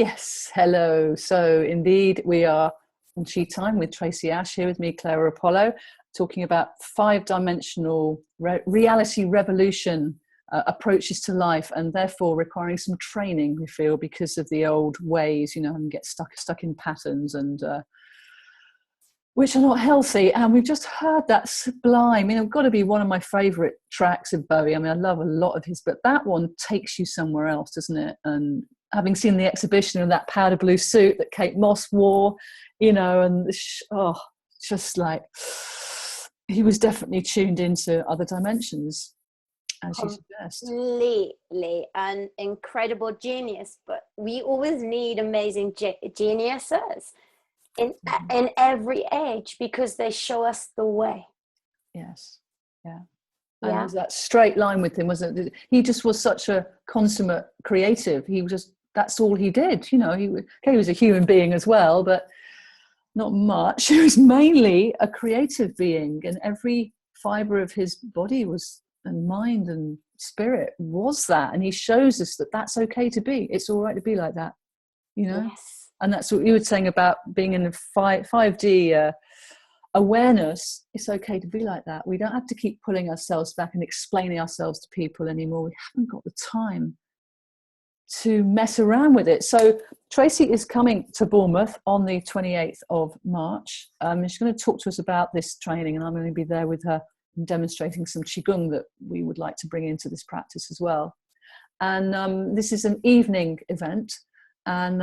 Yes, hello. So indeed, we are on Tea Time with Tracy Ash here with me, Clara Apollo, talking about five-dimensional reality revolution approaches to life, and therefore requiring some training, we feel, because of the old ways, and get stuck in patterns and which are not healthy. And we've just heard that sublime, got to be one of my favourite tracks of Bowie. I mean, I love a lot of his, but that one takes you somewhere else, doesn't it? And having seen the exhibition of that powder blue suit that Kate Moss wore, and just like he was definitely tuned into other dimensions, as you suggest. Completely an incredible genius, but we always need amazing geniuses in every age because they show us the way. Yes, yeah. And there's that straight line with him, wasn't it? He just was such a consummate creative. That's all he did. He was a human being as well, but not much. He was mainly a creative being, and every fiber of his body and mind and spirit was that. And he shows us that that's okay to be. It's all right to be like that, Yes. And that's what you were saying about being in the 5D awareness. It's okay to be like that. We don't have to keep pulling ourselves back and explaining ourselves to people anymore. We haven't got the time to mess around with it. So Tracy is coming to Bournemouth on the 28th of March. She's going to talk to us about this training, and I'm going to be there with her demonstrating some Qigong that we would like to bring into this practice as well. And this is an evening event. And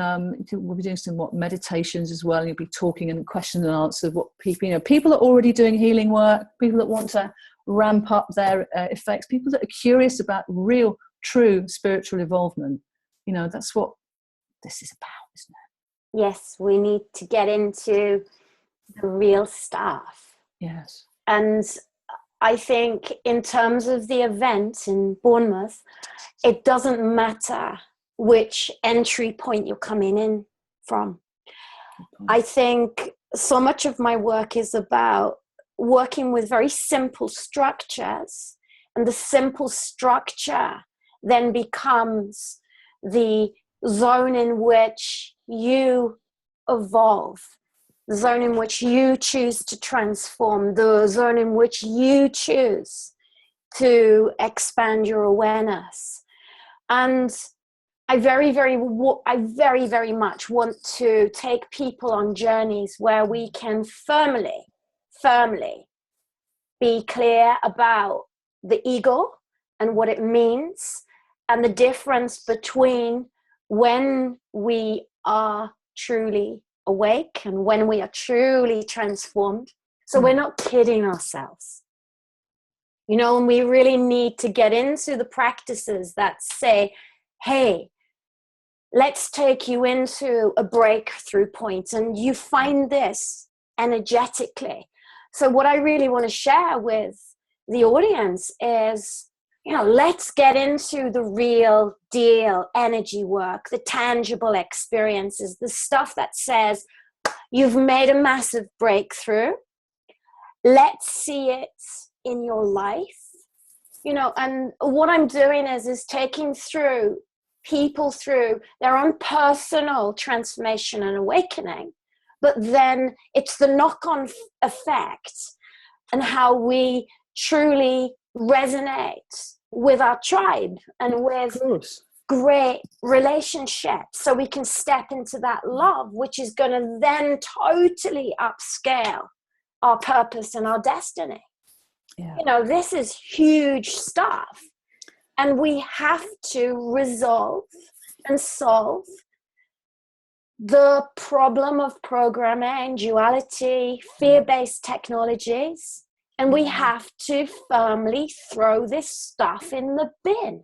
we'll be doing some meditations as well. And you'll be talking and question and answer what people are already doing healing work, people that want to ramp up their effects, people that are curious about real, true spiritual involvement. That's what this is about, isn't it? Yes, we need to get into the real stuff. Yes. And I think in terms of the event in Bournemouth, it doesn't matter which entry point you're coming in from. I think so much of my work is about working with very simple structures, and the simple structure then becomes the zone in which you evolve, the zone in which you choose to transform, the zone in which you choose to expand your awareness. And I very, very much want to take people on journeys where we can firmly be clear about the ego and what it means, and the difference between when we are truly awake and when we are truly transformed. So we're not kidding ourselves. And we really need to get into the practices that say, hey, let's take you into a breakthrough point, and you find this energetically. So what I really want to share with the audience is, let's get into the real deal energy work, the tangible experiences, the stuff that says you've made a massive breakthrough. Let's see it in your life, and what I'm doing is taking people through their own personal transformation and awakening, but then it's the knock-on effect and how we truly resonate with our tribe and with great relationships, so we can step into that love, which is going to then totally upscale our purpose and our destiny. This is huge stuff. And we have to resolve and solve the problem of programming, duality, fear-based technologies. And we have to firmly throw this stuff in the bin.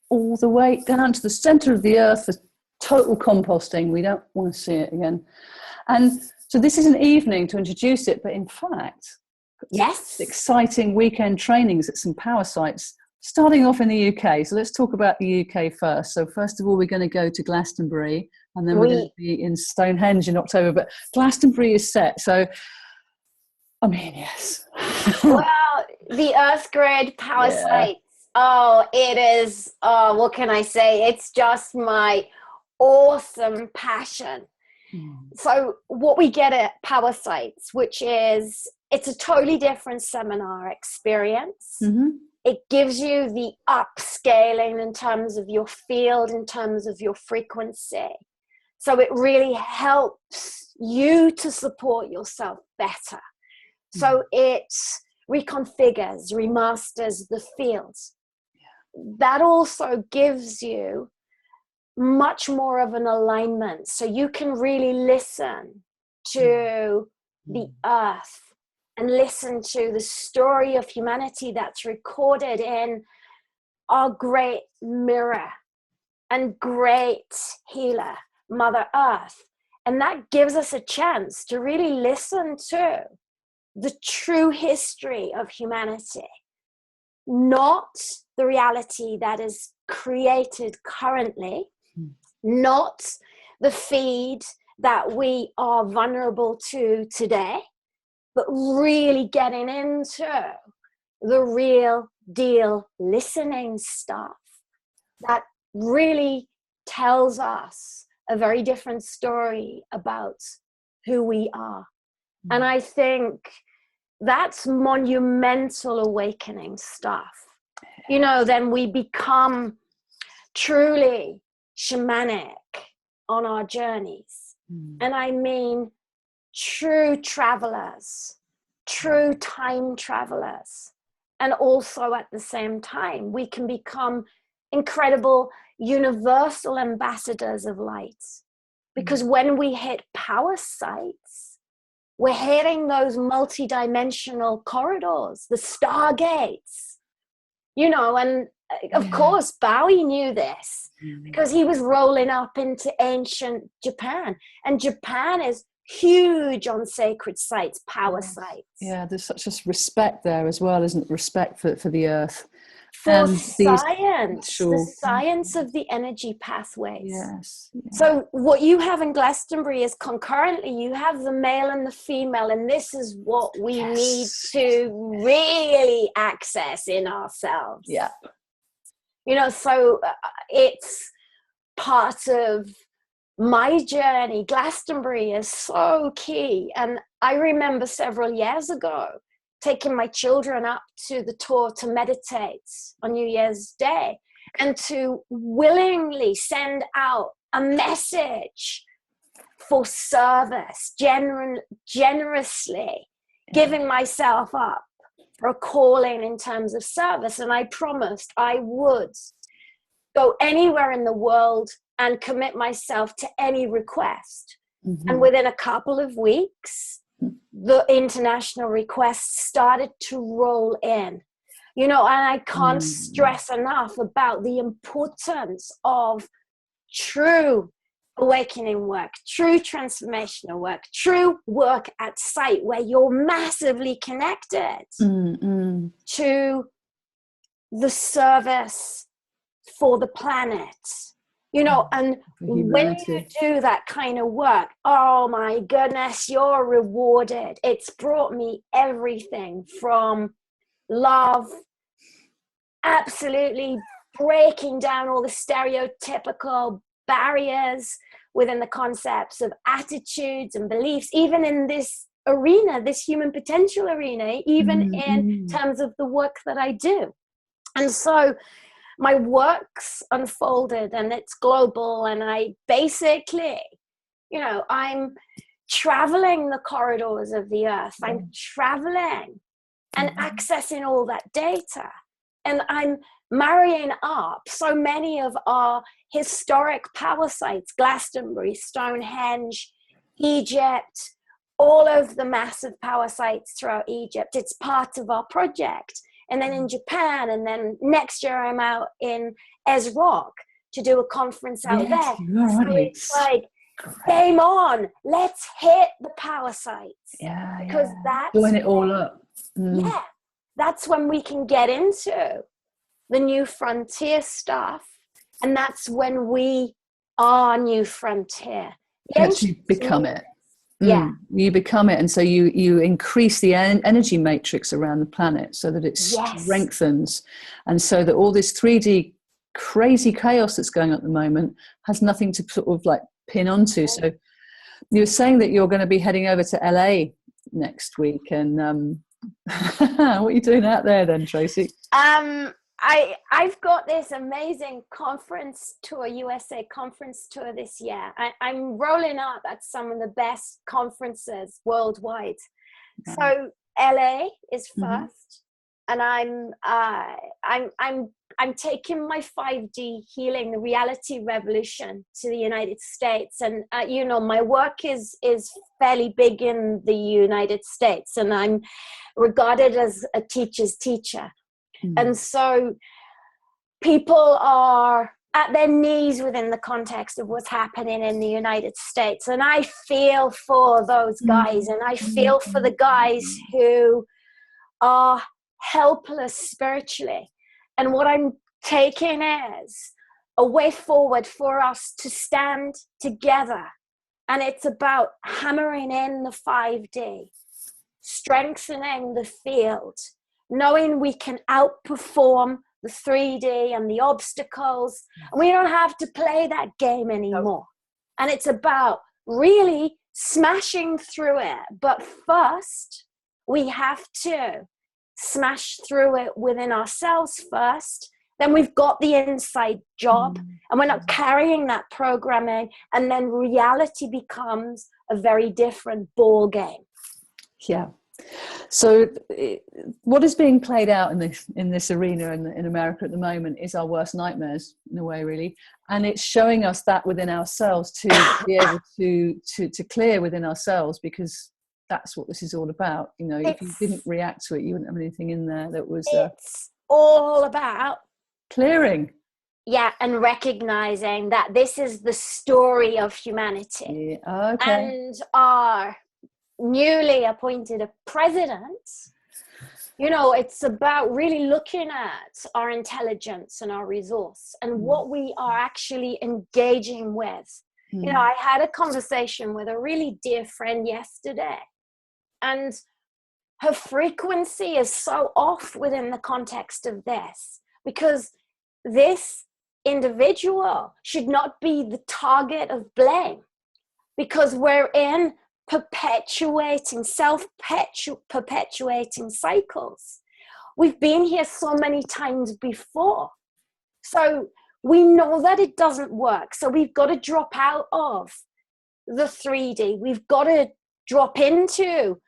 All the way down to the center of the earth for total composting. We don't want to see it again. And so this is an evening to introduce it, but in fact, yes, exciting weekend trainings at some power sites. Starting off in the UK, so let's talk about the UK first. So first of all, we're going to go to Glastonbury, and then we're going to be in Stonehenge in October. But Glastonbury is set, so yes. Well, the Earth Grid power sites. Oh, it is. What can I say? It's just my awesome passion. So what we get at Power Sites, which is, it's a totally different seminar experience. It gives you the upscaling in terms of your field, in terms of your frequency. So it really helps you to support yourself better. So it reconfigures, remasters the fields. That also gives you much more of an alignment, so you can really listen to the earth and listen to the story of humanity that's recorded in our great mirror and great healer, Mother Earth. And that gives us a chance to really listen to the true history of humanity, not the reality that is created currently, not the feed that we are vulnerable to today, but really getting into the real deal listening stuff that really tells us a very different story about who we are. And I think that's monumental awakening stuff. You know, then we become truly shamanic on our journeys. And I mean true travelers, true time travelers. And also at the same time, we can become incredible universal ambassadors of light. Because when we hit power sites, we're hitting those multidimensional corridors, the stargates, you know. And of course, Bowie knew this because he was rolling up into ancient Japan. And Japan is huge on sacred sites, power sites. Yeah, there's such a respect there as well, isn't it? Respect for the earth. For and science, the science of the energy pathways. Yes. So what you have in Glastonbury is concurrently, you have the male and the female, and this is what we need to really access in ourselves. Yeah. You know, so it's part of my journey. Glastonbury is so key. And I remember several years ago taking my children up to the tour to meditate on New Year's Day and to willingly send out a message for service, generously giving myself up for a calling in terms of service. And I promised I would go anywhere in the world and commit myself to any request. And within a couple of weeks, the international requests started to roll in, you know. And I can't stress enough about the importance of true awakening work, true transformational work, true work at site where you're massively connected to the service for the planet. You know, and when you do that kind of work, oh my goodness, you're rewarded. It's brought me everything from love, absolutely breaking down all the stereotypical barriers within the concepts of attitudes and beliefs, even in this arena, this human potential arena, even in terms of the work that I do. And so my work's unfolded and it's global, and I basically, you know, I'm traveling the corridors of the earth. I'm traveling and accessing all that data, and I'm marrying up so many of our historic power sites, Glastonbury, Stonehenge, Egypt, all of the massive power sites throughout Egypt. It's part of our project. And then in Japan, and then next year I'm out in Ezrock to do a conference out there. So it's like, game on, let's hit the power sites. Because that's doing it all up. Yeah, that's when we can get into the new frontier stuff, and that's when we are new frontier. You actually become it. You become it, and so you increase the energy matrix around the planet so that it strengthens, and so that all this 3D crazy chaos that's going on at the moment has nothing to sort of like pin onto. So you were saying that you're going to be heading over to LA next week, and what are you doing out there then, Tracy? I've got this amazing conference tour, USA conference tour this year. I'm rolling up at some of the best conferences worldwide. Okay. So LA is first, and I'm taking my 5D healing, the reality revolution, to the United States. And you know, my work is fairly big in the United States, and I'm regarded as a teacher's teacher. And so people are at their knees within the context of what's happening in the United States. And I feel for those guys, and I feel for the guys who are helpless spiritually. And what I'm taking is a way forward for us to stand together. And it's about hammering in the 5D, strengthening the field, knowing we can outperform the 3D and the obstacles. And we don't have to play that game anymore. And it's about really smashing through it. But first, we have to smash through it within ourselves first. Then we've got the inside job, and we're not carrying that programming. And then reality becomes a very different ball game. Yeah. So what is being played out in this arena in America at the moment is our worst nightmares, in a way, really. And it's showing us that within ourselves to be able to clear within ourselves, because that's what this is all about. You know, if you didn't react to it, you wouldn't have anything in there that was... it's all about... clearing. Yeah, and recognizing that this is the story of humanity. Yeah, okay. And our newly appointed president, you know, it's about really looking at our intelligence and our resource and what we are actually engaging with. You know, I had a conversation with a really dear friend yesterday, and her frequency is so off within the context of this, because this individual should not be the target of blame, because we're in perpetuating, self-perpetuating cycles. We've been here so many times before. So we know that it doesn't work. So we've got to drop out of the 3D. We've got to drop into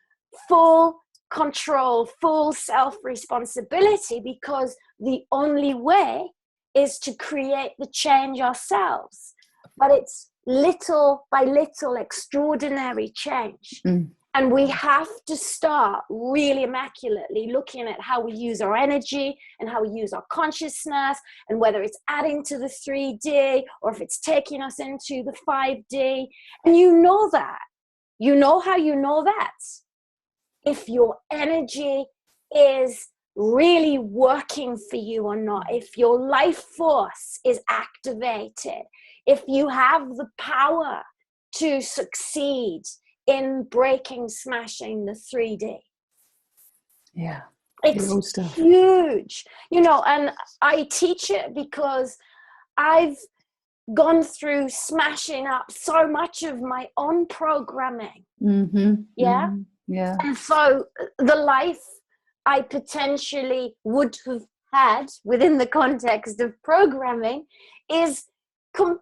full control, full self-responsibility, because the only way is to create the change ourselves. But it's little by little extraordinary change. And we have to start really immaculately looking at how we use our energy and how we use our consciousness, and whether it's adding to the 3D or if it's taking us into the 5D. And you know that. You know how you know that? If your energy is really working for you or not, if your life force is activated, if you have the power to succeed in breaking, smashing the 3D. Yeah. It's huge, you know, and I teach it because I've gone through smashing up so much of my own programming. Yeah. Yeah. And so the life I potentially would have had within the context of programming is a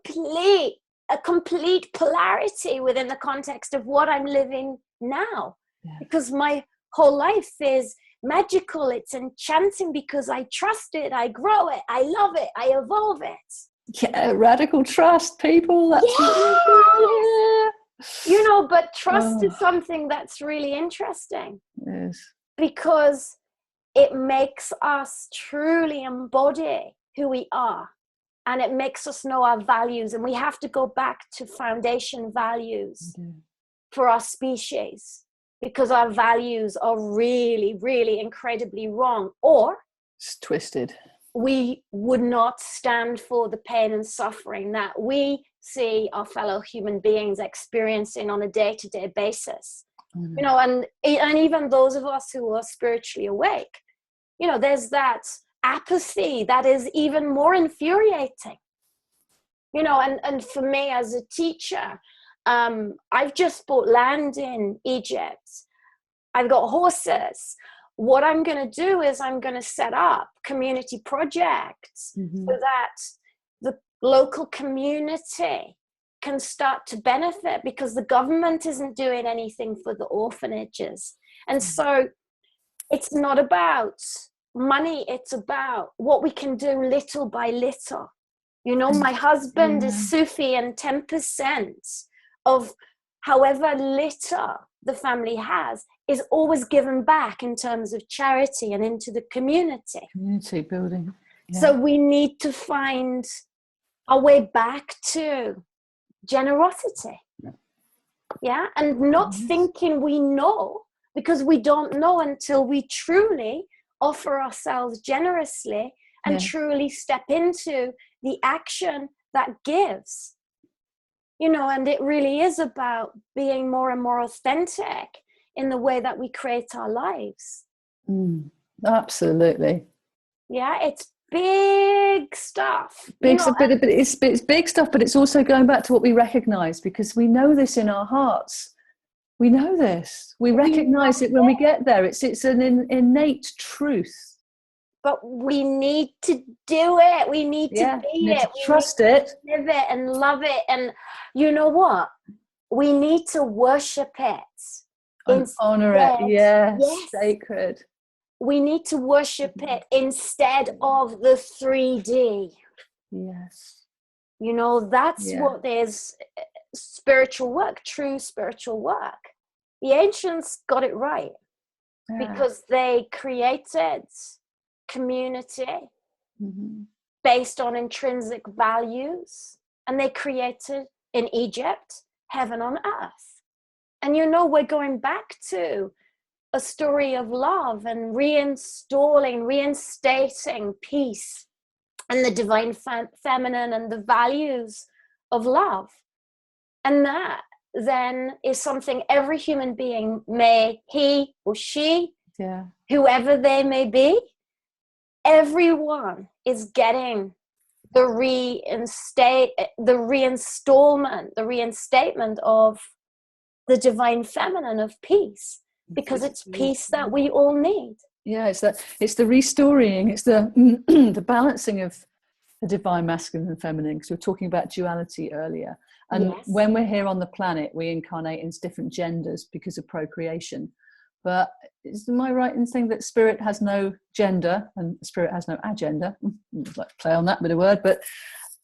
complete polarity within the context of what I'm living now. Yeah. Because my whole life is magical, it's enchanting, because I trust it, I grow it, I love it, I evolve it. Yeah, radical trust, people. That's you know, but trust is something that's really interesting. Yes. Because it makes us truly embody who we are. And it makes us know our values. And we have to go back to foundation values for our species, because our values are really, really incredibly wrong. Or it's twisted. We would not stand for the pain and suffering that we see our fellow human beings experiencing on a day-to-day basis. You know, and even those of us who are spiritually awake, you know, there's that apathy that is even more infuriating. You know, and for me as a teacher, I've just bought land in Egypt. I've got horses. What I'm going to do is I'm going to set up community projects so that the local community can start to benefit, because the government isn't doing anything for the orphanages. And so it's not about money, it's about what we can do little by little. You know, my husband is Sufi, and 10% of however little the family has is always given back in terms of charity and into the community. Community building. Yeah. So we need to find our way back to generosity. Yeah. And not thinking we know, because we don't know until we truly offer ourselves generously and truly step into the action that gives. You know, and it really is about being more and more authentic in the way that we create our lives. Absolutely. Yeah, it's big stuff. It's big stuff, but it's also going back to what we recognize, because we know this in our hearts. We know this. We recognize it when we get there. It's an innate truth. But we need to do it. We need to be it. To trust it. Live it and love it. And you know what? We need to worship it. And honor it. Yes. Sacred. We need to worship it instead of the 3D. Yes. You know, that's what is spiritual work, true spiritual work. The ancients got it right because they created community based on intrinsic values, and they created in Egypt heaven on earth. And you know, we're going back to a story of love and reinstating peace and the divine feminine and the values of love. And that then is something every human being, may he or she, whoever they may be, everyone is getting the reinstatement of the divine feminine of peace, because it's peace that we all need. Yeah, it's the restoring, it's the the balancing of the divine masculine and feminine, because we were talking about duality earlier. And when we're here on the planet, we incarnate in different genders because of procreation. But am I right in saying that spirit has no gender and spirit has no agenda? I'd like to play on that bit of word, but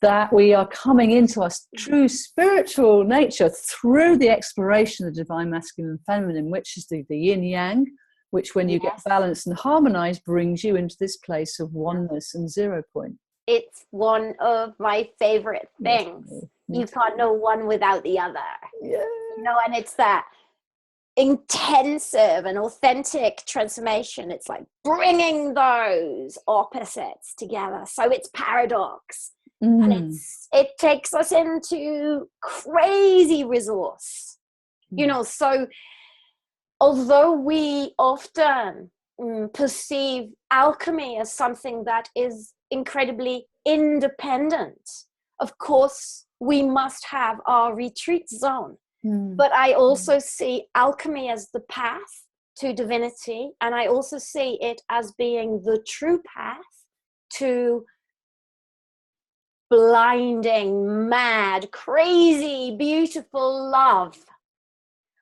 that we are coming into our true spiritual nature through the exploration of the divine masculine and feminine, which is the yin yang, which when you get balanced and harmonized brings you into this place of oneness and 0 point. It's one of my favorite things. You can't know one without the other. Yeah. You know, and it's that intensive and authentic transformation. It's like bringing those opposites together. So it's paradox. And it takes us into crazy resource. You know, so although we often perceive alchemy as something that is incredibly independent, of course we must have our retreat zone. But I also see alchemy as the path to divinity, and I also see it as being the true path to blinding, mad, crazy, beautiful love.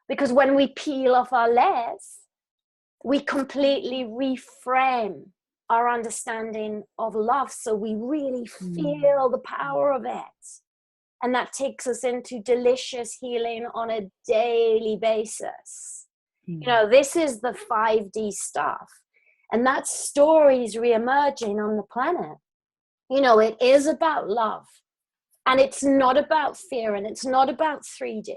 Because when we peel off our layers, we completely reframe our understanding of love, so we really feel the power of it. And that takes us into delicious healing on a daily basis. You know, this is the 5D stuff. And that story is re-emerging on the planet. You know, it is about love. And it's not about fear, and it's not about 3D.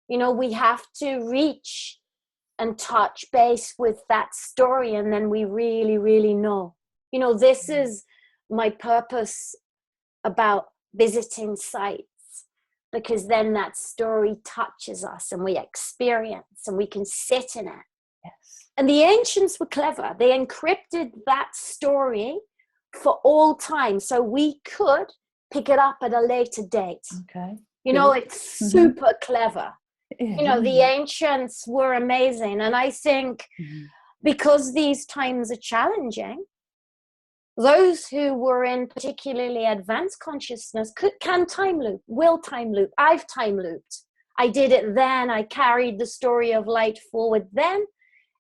You know, we have to reach and touch base with that story, and then we really, really know. You know, this is my purpose about visiting sites, because then that story touches us and we experience and we can sit in it. Yes. And the ancients were clever. They encrypted that story for all time, so we could pick it up at a later date. Okay. You know, it's super clever. Yeah, you know, the ancients were amazing. And I think because these times are challenging, those who were in particularly advanced consciousness can time loop, will time loop. I've time looped. I did it then. I carried the story of light forward then.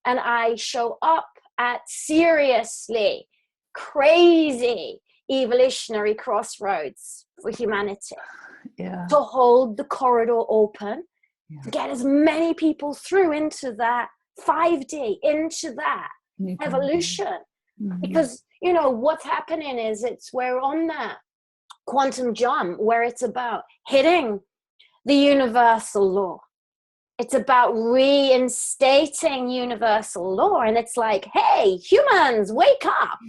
And I show up at seriously crazy evolutionary crossroads for humanity. Yeah. To hold the corridor open, to get as many people through into that 5D, into that evolution. Because, you know, what's happening is we're on that quantum jump where it's about hitting the universal law. It's about reinstating universal law. And it's like, hey, humans, wake up.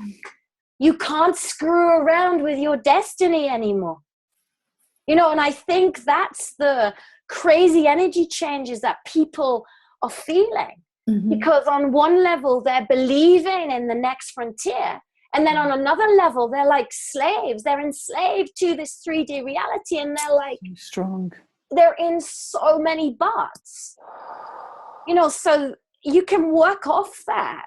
You can't screw around with your destiny anymore. You know, and I think that's the crazy energy changes that people are feeling. Because on one level, they're believing in the next frontier. And then on another level, they're like slaves. They're enslaved to this 3D reality. And they're like, strong. They're in so many buts. You know, so you can work off that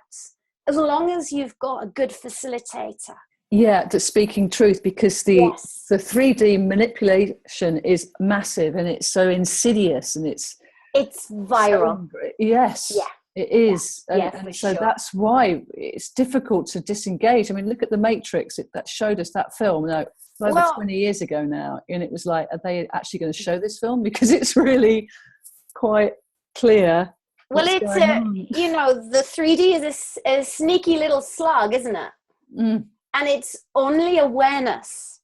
as long as you've got a good facilitator. Yeah, that's speaking truth, because the 3D manipulation is massive and it's so insidious and it's viral. So, yes, it is. And so that's why it's difficult to disengage. I mean, look at The Matrix that showed us that film over 20 years ago now. And it was like, are they actually going to show this film? Because it's really quite clear. Well, it's, you know, the 3D is a sneaky little slug, isn't it? And it's only awareness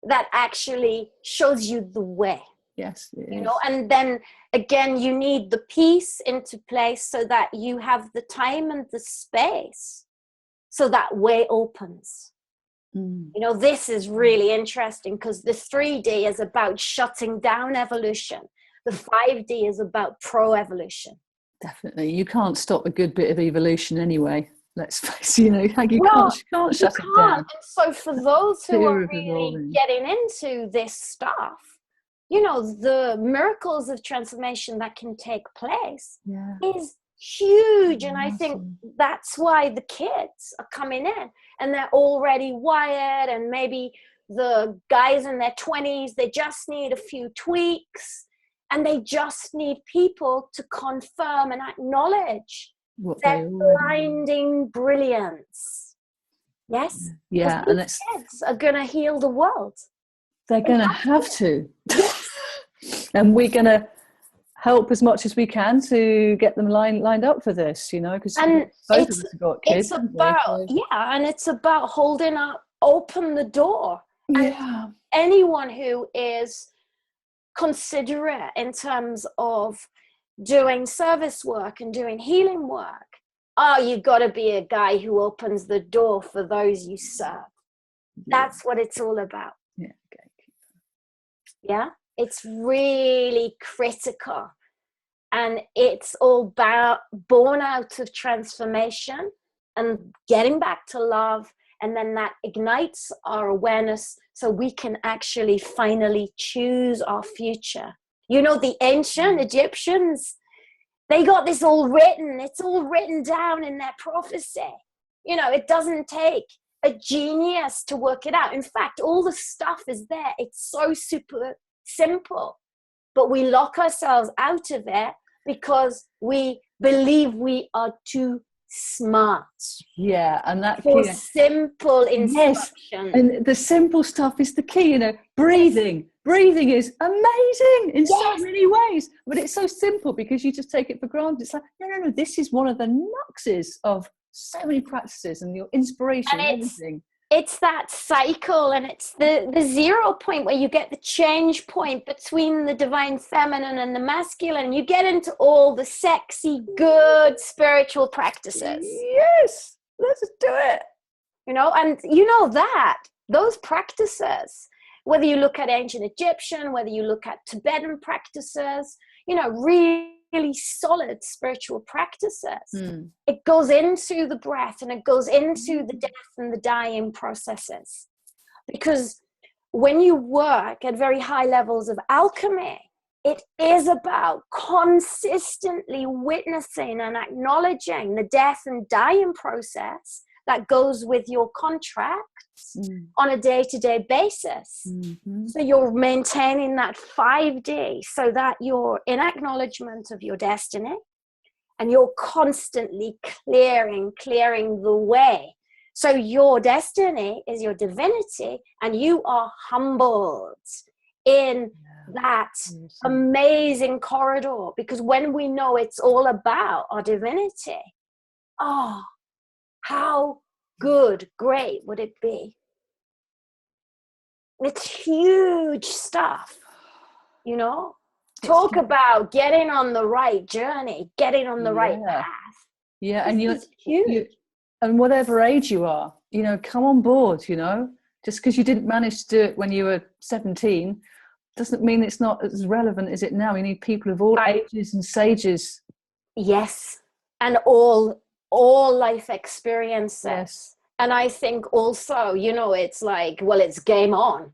that actually shows you the way. Yes, you know, and then again, you need the piece into place so that you have the time and the space so that way opens. You know, this is really interesting because the 3D is about shutting down evolution. The 5D is about pro-evolution. Definitely. You can't stop a good bit of evolution anyway. Let's face it, you know, like you can't shut it down. And so for those who are really getting into this stuff, you know, the miracles of transformation that can take place is huge. And I think that's why the kids are coming in and they're already wired, and maybe the guys in their 20s, they just need a few tweaks and they just need people to confirm and acknowledge their blinding brilliance. Yes? Yeah. And these kids are going to heal the world. They're going to have to. And we're going to help as much as we can to get them lined up for this, you know, because both of us have got kids. It's about, and it's about holding up, open the door. Yeah. And anyone who is considerate in terms of doing service work and doing healing work, you've got to be a guy who opens the door for those you serve. That's what it's all about. Yeah, it's really critical, and it's all about born out of transformation and getting back to love, and then that ignites our awareness so we can actually finally choose our future. You know, the ancient Egyptians, they got this all written. It's all written down in their prophecy. You know, it doesn't take a genius to work it out. In fact, all the stuff is there. It's so super simple, but we lock ourselves out of it because we believe we are too smart. Yeah, and that for simple instruction. Yes, and the simple stuff is the key. You know, breathing is amazing in so many ways, but it's so simple because you just take it for granted. It's like, no, this is one of the nuxes of so many practices and your inspiration and everything. It's that cycle, and it's the 0 point where you get the change point between the divine feminine and the masculine. You get into all the sexy, good spiritual practices. Yes, let's do it. You know, and you know that those practices, whether you look at ancient Egyptian, whether you look at Tibetan practices, you know, really really solid spiritual practices, it goes into the breath and it goes into the death and the dying processes. Because when you work at very high levels of alchemy, it is about consistently witnessing and acknowledging the death and dying process that goes with your contracts on a day-to-day basis. So you're maintaining that 5D so that you're in acknowledgement of your destiny, and you're constantly clearing the way. So your destiny is your divinity, and you are humbled in that amazing corridor, because when we know it's all about our divinity, oh, how great would it be? It's huge stuff, you know? Talk about getting on the right journey, getting on the right path. Yeah, and you, and whatever age you are, you know, come on board, you know? Just because you didn't manage to do it when you were 17 doesn't mean it's not as relevant as it now. We need people of all ages and stages. Yes, and all life experiences. Yes. And I think also, you know, it's like, well, it's game on.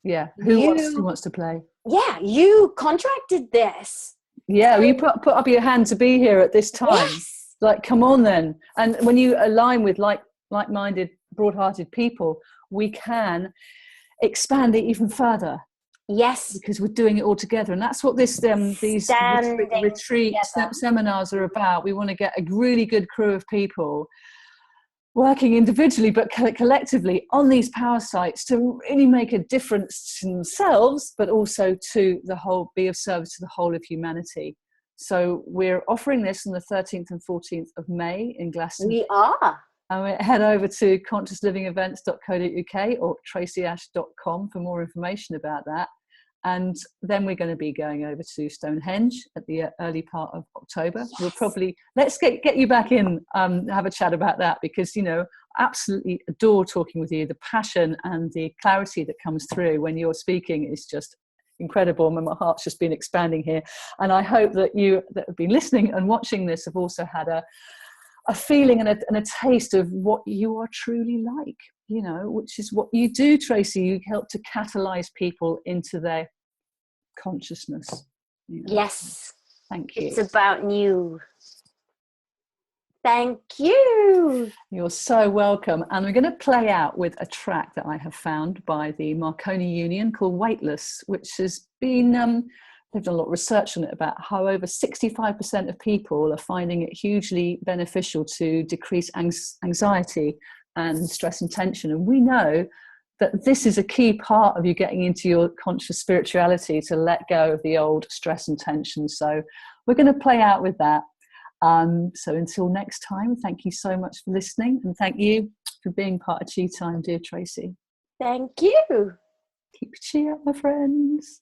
Yeah. Who wants to play? Yeah, you contracted this. Yeah, you put up your hand to be here at this time. Yes. Like, come on then. And when you align with like-minded, broad-hearted people, we can expand it even further. Yes, because we're doing it all together, and that's what these retreats, seminars are about. We want to get a really good crew of people working individually but collectively on these power sites to really make a difference to themselves, but also to the whole, be of service to the whole of humanity. So we're offering this on the 13th and 14th of May in Glastonbury. We are. And head over to consciouslyevents.co.uk or tracyash.com for more information about that. And then we're going to be going over to Stonehenge at the early part of October. We'll probably, let's get you back in, have a chat about that, because, you know, absolutely adore talking with you. The passion and the clarity that comes through when you're speaking is just incredible. My heart's just been expanding here. And I hope that you that have been listening and watching this have also had a feeling and a taste of what you are truly like, you know, which is what you do, Tracy. You help to catalyze people into their consciousness. You know? Yes. Thank you. It's about you. Thank you. You're so welcome. And we're going to play out with a track that I have found by the Marconi Union called Weightless, which has been... they've done a lot of research on it about how over 65% of people are finding it hugely beneficial to decrease anxiety and stress and tension. And we know that this is a key part of you getting into your conscious spirituality, to let go of the old stress and tension. So we're going to play out with that. So until next time, thank you so much for listening, and thank you for being part of Chi Time, dear Tracy. Thank you. Keep your chi up, my friends.